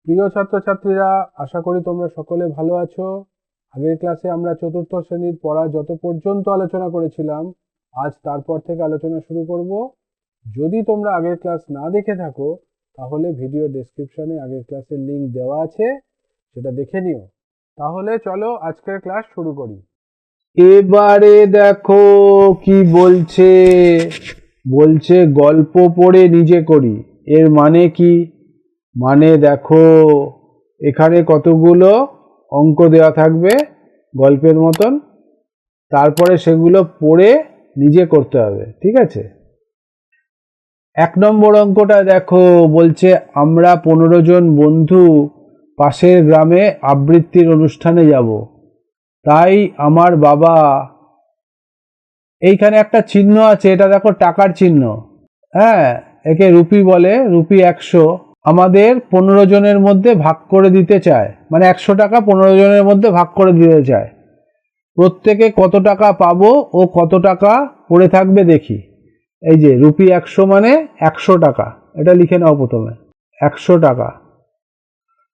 প্রিয় ছাত্রছাত্রীরা, আশা করি তোমরা সকলে ভালো আছো। আগের ক্লাসে আমরা চতুর্থ শ্রেণীর পড়া যত পর্যন্ত আলোচনা করেছিলাম, আজ তারপর থেকে আলোচনা শুরু করব। যদি তোমরা আগের ক্লাস না দেখে থাকো, তাহলে ভিডিও ডেসক্রিপশনে আগের ক্লাসের লিংক দেওয়া আছে, সেটা দেখে নিও। তাহলে চলো আজকের ক্লাস শুরু করি। এবারে দেখো কি বলছে। বলছে গল্প পড়ে নিজে করি। এর মানে কি? মানে দেখো, এখানে কতগুলো অঙ্ক দেওয়া থাকবে গল্পের মতন, তারপরে সেগুলো পড়ে নিজে করতে হবে, ঠিক আছে? 1 নম্বর অঙ্কটা দেখো, বলছে আমরা 15 জন বন্ধু পাশের গ্রামে আবৃত্তির অনুষ্ঠানে যাব। তাই আমার বাবা, এইখানে একটা চিহ্ন আছে, এটা দেখো টাকার চিহ্ন। হ্যাঁ, একে রুপি বলে, রুপি 100 আমাদের 15 জনের মধ্যে ভাগ করে দিতে চায়, মানে 100 টাকা 15 জনের মধ্যে ভাগ করে দিতে চায়। প্রত্যেকে কত টাকা পাবো ও কত টাকা পড়ে থাকবে দেখি। এই যে রুপি 100 মানে 100 টাকা, এটা লিখে নাও প্রথমে। 100 টাকা,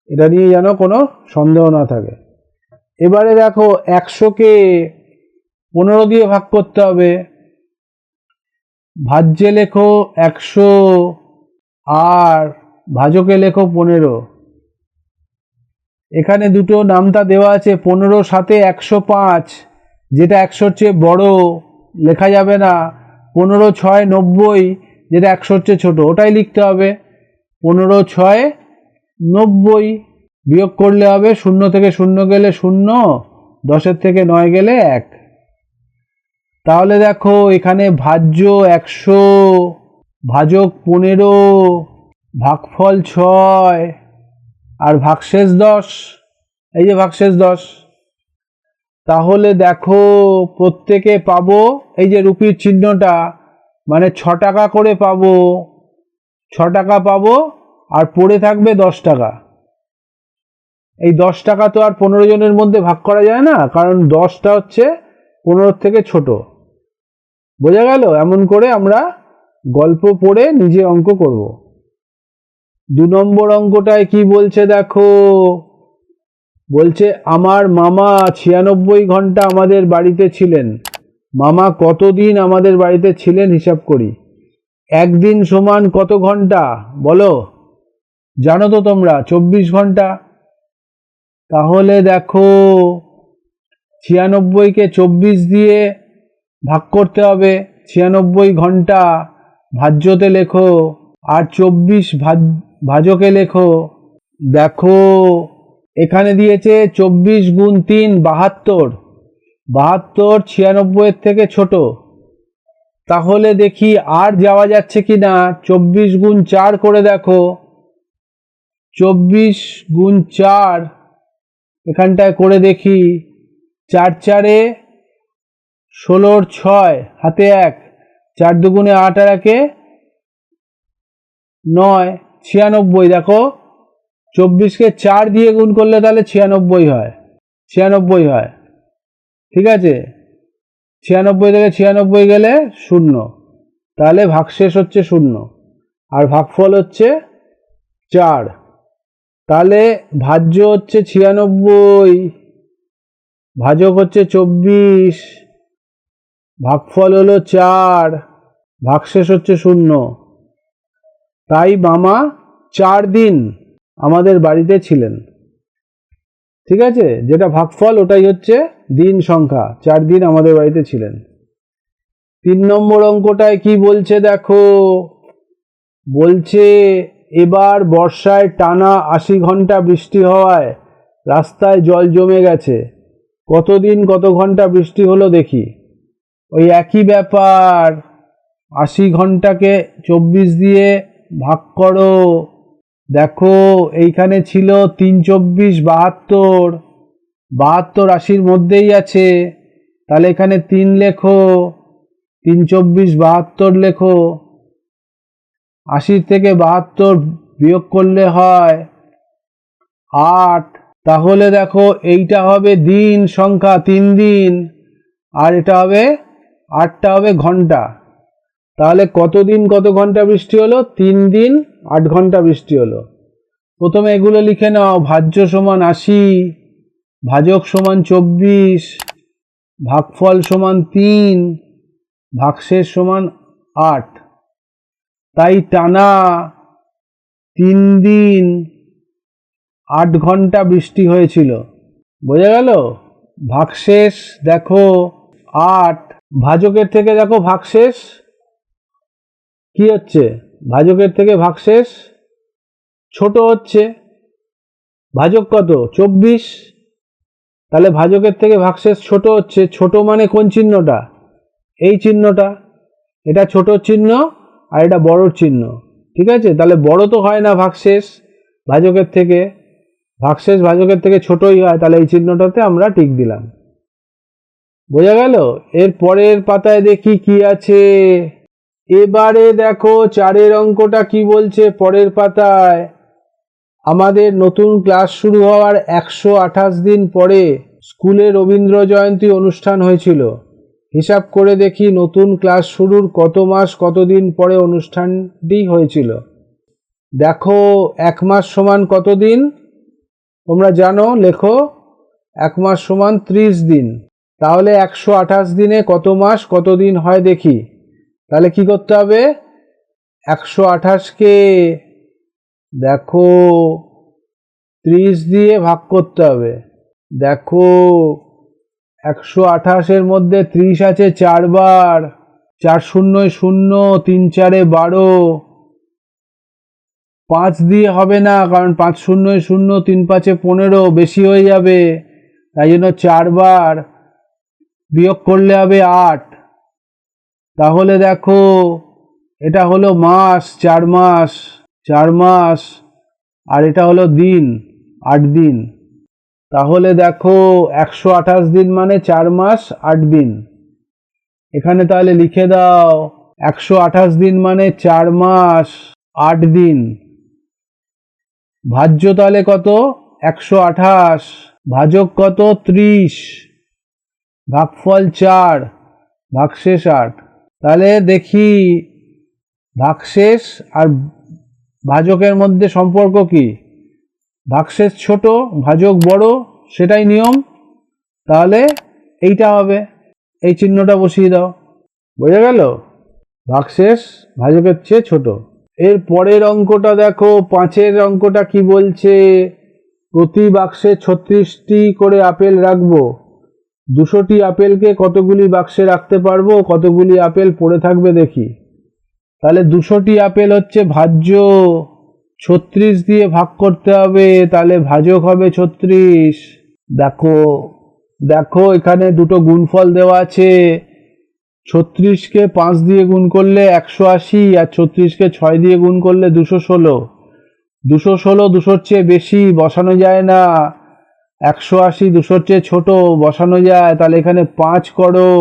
এটা নিয়ে যেন কোনো সন্দেহ না থাকে। এবারে দেখো 100কে 15 দিয়ে ভাগ করতে হবে। ভাজ্যে লেখো 100 আর ভাজকে লেখো 15। এখানে দুটো নামতা দেওয়া আছে, 15 সাথে 105, যেটা 100-র চেয়ে বড় লেখা যাবে না। 15 6 90, যেটা 100-র চেয়ে ছোট, ওটাই লিখতে হবে। 15 6 90, বিয়োগ করলে হবে 0 থেকে 0 গেলে 0, 10-এর থেকে 9 গেলে 1। তাহলে দেখো এখানে ভাজ্য 100, ভাজক 15, ভাগফল 6 আর ভাগশেষ 10। এই যে ভাগশেষ 10। তাহলে দেখো প্রত্যেকে পাবো, এই যে রুপির চিহ্নটা, মানে 6 টাকা করে পাবো। 6 টাকা পাবো আর পড়ে থাকবে 10 টাকা। এই 10 টাকা তো আর 15 জনের মধ্যে ভাগ করা যায় না, কারণ 10টা হচ্ছে 15 থেকে ছোট। বোঝা গেল? এমন করে আমরা গল্প পড়ে নিজে অঙ্ক করব। 2 নম্বর অঙ্কটায় কি বলছে দেখো, বলছে আমার মামা 96 ঘন্টা আমাদের বাড়িতে ছিলেন। মামা কতদিন আমাদের বাড়িতে ছিলেন হিসাব করি। একদিন সমান কত ঘন্টা বলো? জানো তো তোমরা, 24 ঘন্টা। তাহলে দেখো 96কে 24 দিয়ে ভাগ করতে হবে। 96 ঘন্টা ভাজ্যতে লেখো আর 24 ভাজকে লেখো। দেখো এখানে দিয়েছে 24 গুণ 3 72। 72 96-এর থেকে ছোট। তাহলে দেখি আর যাওয়া যাচ্ছে কি না। 24 গুণ 4 করে দেখো। 24 গুণ 4 এখানটায় করে দেখি। 4 4-এ 16-র 6, হাতে 1, 4 দুগুণে 8 আর 1-এ 9, 96। দেখো 24কে 4 দিয়ে গুণ করলে তাহলে 96 হয়। 96 হয়, ঠিক আছে? 96 থেকে 96 গেলে 0, তাহলে ভাগশেষ হচ্ছে 0 আর ভাগফল হচ্ছে 4। তাহলে ভাজ্য হচ্ছে 96, ভাজক হচ্ছে 24, ভাগফল হলো 4, ভাগশেষ হচ্ছে 0। তাই মামা 4 দিন আমাদের বাড়িতে ছিলেন, ঠিক আছে? যেটা ভাগফল ওটাই হচ্ছে দিন সংখ্যা, 4 দিন আমাদের বাড়িতে ছিলেন। 3 নম্বর অঙ্কটায় কি বলছে দেখো, বলছে এবার বর্ষায় টানা 80 ঘন্টা বৃষ্টি হওয়ায় রাস্তায় জল জমে গেছে। কতদিন কত ঘন্টা বৃষ্টি হলো দেখি। ওই একই ব্যাপার, 80 ঘন্টাকে 24 দিয়ে ভাগ করো। দেখো এইখানে ছিল 3 24 72, 72 80-র মধ্যেই আছে, তাহলে এখানে 3 লেখো। 3 24 72 লেখো। 80 থেকে 72 বিয়োগ করলে হয় 8। তাহলে দেখো এইটা হবে দিন সংখ্যা, 3 দিন, আর এটা হবে 8টা হবে ঘন্টা। তাহলে কতদিন কত ঘন্টা বৃষ্টি হলো? 3 দিন 8 ঘন্টা বৃষ্টি হলো। প্রথমে এগুলো লিখে নাও। ভাজ্য সমান 80, ভাজক সমান 24, ভাগফল সমান 3, ভাগশেষ সমান 8। তাই টানা 3 দিন 8 ঘন্টা বৃষ্টি হয়েছিল। বোঝা গেল? ভাগশেষ দেখো 8, ভাজকের থেকে দেখো ভাগশেষ কি হচ্ছে, ভাজকের থেকে ভাগশেষ ছোট হচ্ছে। ভাজক কত? 24, তাহলে ভাজকের থেকে ভাগশেষ ছোট হচ্ছে। ছোট মানে কোন চিহ্নটা? এই চিহ্নটা। এটা ছোট চিহ্ন আর এটা বড় চিহ্ন, ঠিক আছে? তাহলে বড় তো হয় না ভাগশেষ ভাজকের থেকে, ভাগশেষ ভাজকের থেকে ছোটই হয়, তাহলে এই চিহ্নটাতে আমরা টিক দিলাম। বোঝা গেল? এর পরের পাতায় দেখি কি আছে। এবারে দেখো 4 অঙ্কটা কি বলছে পরের পাতায়। আমাদের নতুন ক্লাস শুরু হওয়ার 128 দিন পরে স্কুলে রবীন্দ্র জয়ন্তী অনুষ্ঠান হয়েছিল। হিসাব করে দেখি নতুন ক্লাস শুরুর কত মাস কত দিন পরে অনুষ্ঠানটি হয়েছিল। দেখো 1 মাস সমান কত দিন তোমরা জানো, লেখো। 1 মাস সমান 30 দিন। তাহলে 128 দিনে কত মাস কত দিন হয় দেখি। তাহলে কি করতে হবে? 128কে দেখো 30 দিয়ে ভাগ করতে হবে। দেখো 128-এর মধ্যে 30 আছে 4 বার, 4 শূন্যয় 0, 3 4-এ 12। 5 দিয়ে হবে না, কারণ 5 শূন্যয় 0, 3 5-এ 15, বেশি হয়ে যাবে। তাই জন্য 4 বার, বিয়োগ করলে হবে 8। তাহলে দেখো এটা হলো মাস, 4 মাস, 4 মাস, আর এটা হলো দিন, 8 দিন। তাহলে দেখো 128 দিন মানে 4 মাস 8 দিন। এখানে তাহলে লিখে দাও 128 দিন মানে 4 মাস 8 দিন। ভাজ্য তাহলে কত? 128, ভাজক কত? 30, ভাগফল 4, ভাগশেষ 8। তাহলে দেখি ভাগশেষ আর ভাজকের মধ্যে সম্পর্ক কি? ভাগশেষ ছোট, ভাজক বড়, সেটাই নিয়ম। তাহলে এইটা হবে, এই চিহ্নটা বসিয়ে দাও। বোঝা গেল? ভাগশেষ ভাজকের চেয়ে ছোট। এর পরের অঙ্কটা দেখো, 5-এর অঙ্কটা কি বলছে। প্রতি বাক্সে 36টি করে আপেল রাখবো। 200টি আপেলকে কতগুলি বাক্সে রাখতে পারবো, কতগুলি আপেল পড়ে থাকবে দেখি। তাহলে 200টি আপেল হচ্ছে ভাজ্য, 36 দিয়ে ভাগ করতে হবে, তাহলে ভাজক হবে 36। দেখো দেখো এখানে দুটো গুণফল দেওয়া আছে। 36কে 5 দিয়ে গুণ করলে 180, আর 36কে 6 দিয়ে গুণ করলে 216। 216 200-র চেয়ে বেশি, বসানো যায় না। 180 200-র চেয়ে ছোট, বসানো যায়। তাহলে এখানে 5 করো,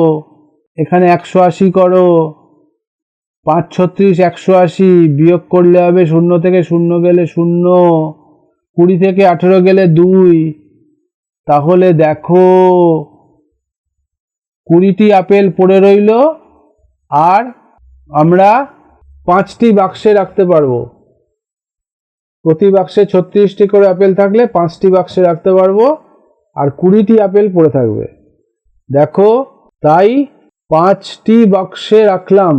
এখানে 180 করো। 5 36 180, বিয়োগ করলে হবে 0 থেকে 0 গেলে 0, 20 থেকে 18 গেলে 2। তাহলে দেখো 20টি আপেল পড়ে রইল, আর আমরা 5টি বাক্সে রাখতে পারবো। প্রতি বাক্সে 36টি করে আপেল থাকলে 5টি বাক্সে রাখতে পারবো, আর 20টি আপেল পড়ে থাকবে। দেখো তাই 5টি বাক্সে রাখলাম।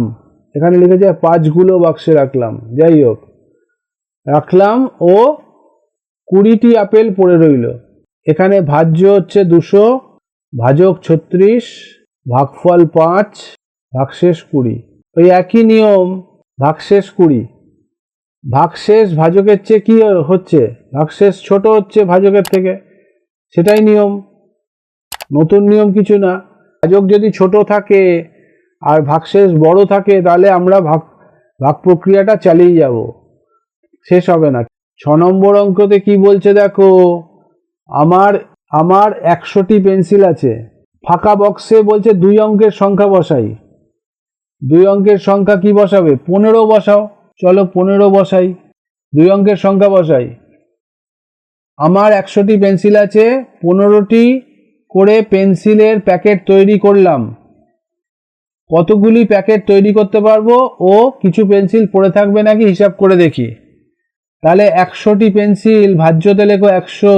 এখানে লিখেছে 5গুলো বাক্সে রাখলাম, যাই হোক রাখলাম, ও 20টি আপেল পড়ে রইল। এখানে ভাজ্য হচ্ছে 200, ভাজক 36, ভাগফল 5, ভাগশেষ 20। ওই একই নিয়ম, ভাগশেষ 20। ভাগশেষ ভাজকের চেয়ে কি হচ্ছে? ভাগশেষ ছোট হচ্ছে ভাজকের থেকে, সেটাই নিয়ম, নতুন নিয়ম কিছু না। ভাজক যদি ছোট থাকে আর ভাগশেষ বড় থাকে, তাহলে আমরা ভাগ প্রক্রিয়াটা চালিয়ে যাব, শেষ হবে না। 6 নম্বর অঙ্কতে কি বলছে দেখো। আমার 100টি পেন্সিল আছে। ফাঁকা বক্সে বলছে 2 অঙ্কের সংখ্যা বসাই। 2 অঙ্কের সংখ্যা কি বসাবে? 15 বসাও। চলো 15 বসাই, 2 অঙ্কের সংখ্যা বসাই। আমার 100টি পেন্সিল আছে, 15টি করে পেন্সিলের প্যাকেট তৈরি করলাম। কতগুলি প্যাকেট তৈরি করতে পারবো ও কিছু পেন্সিল পড়ে থাকবে নাকি হিসাব করে দেখি। তাহলে 100টি পেন্সিল, ভাজ্যতে লেখো 100,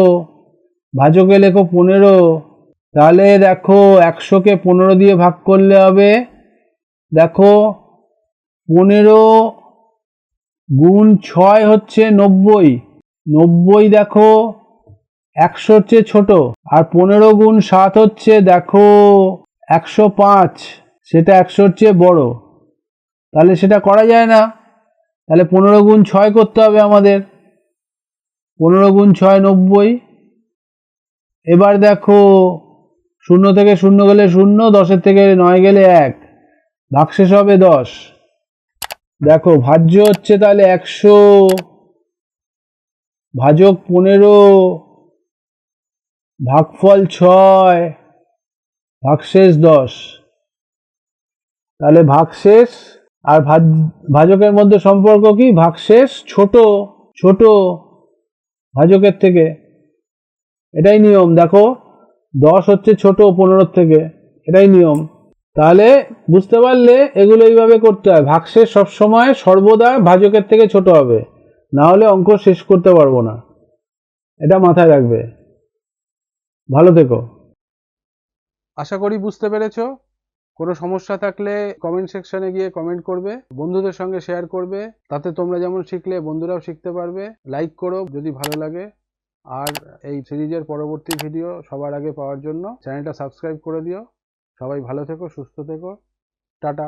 ভাজকে লেখো 15। তাহলে দেখো 100কে 15 দিয়ে ভাগ করলে হবে, দেখো 15 গুণ 6 হচ্ছে 90। 90 দেখো 100-র চেয়ে ছোট। আর 15 গুণ 7 হচ্ছে দেখো 105, সেটা 100-র চেয়ে বড়। তাহলে সেটা করা যায় না। তাহলে 15 গুণ 6 করতে হবে আমাদের। 15 গুণ 6 90। এবার দেখো 0 থেকে 0 গেলে 0, 10-এর থেকে 9 গেলে 1, ভাগশেষ হবে 10। দেখো ভাজ্য হচ্ছে তাহলে 100, ভাজক 15, ভাগফল 6, ভাগশেষ 10। তাহলে ভাগশেষ আর ভাজকের মধ্যে সম্পর্ক কি? ভাগশেষ ছোট ছোট ভাজকের থেকে, এটাই নিয়ম। দেখো 10 হচ্ছে ছোট 15-র থেকে, এটাই নিয়ম। তাহলে বুঝতে পারলে এগুলো এইভাবে করতে হয়। ভাগশেষ সবসময় সর্বদা ভাজকের থেকে ছোট হবে, না হলে অঙ্ক শেষ করতে পারবো না। এটা মাথায় রাখবে। ভালো থেকো। আশা করি বুঝতে পেরেছো। কোনো সমস্যা থাকলে কমেন্ট সেকশনে গিয়ে কমেন্ট করবে, বন্ধুদের সঙ্গে শেয়ার করবে, তাতে তোমরা যেমন শিখলে বন্ধুরাও শিখতে পারবে। লাইক করো যদি ভালো লাগে, আর এই সিরিজের পরবর্তী ভিডিও সবার আগে পাওয়ার জন্য চ্যানেলটা সাবস্ক্রাইব করে দিও। সবাই ভালো থেকো, সুস্থ থেকো, টাটা।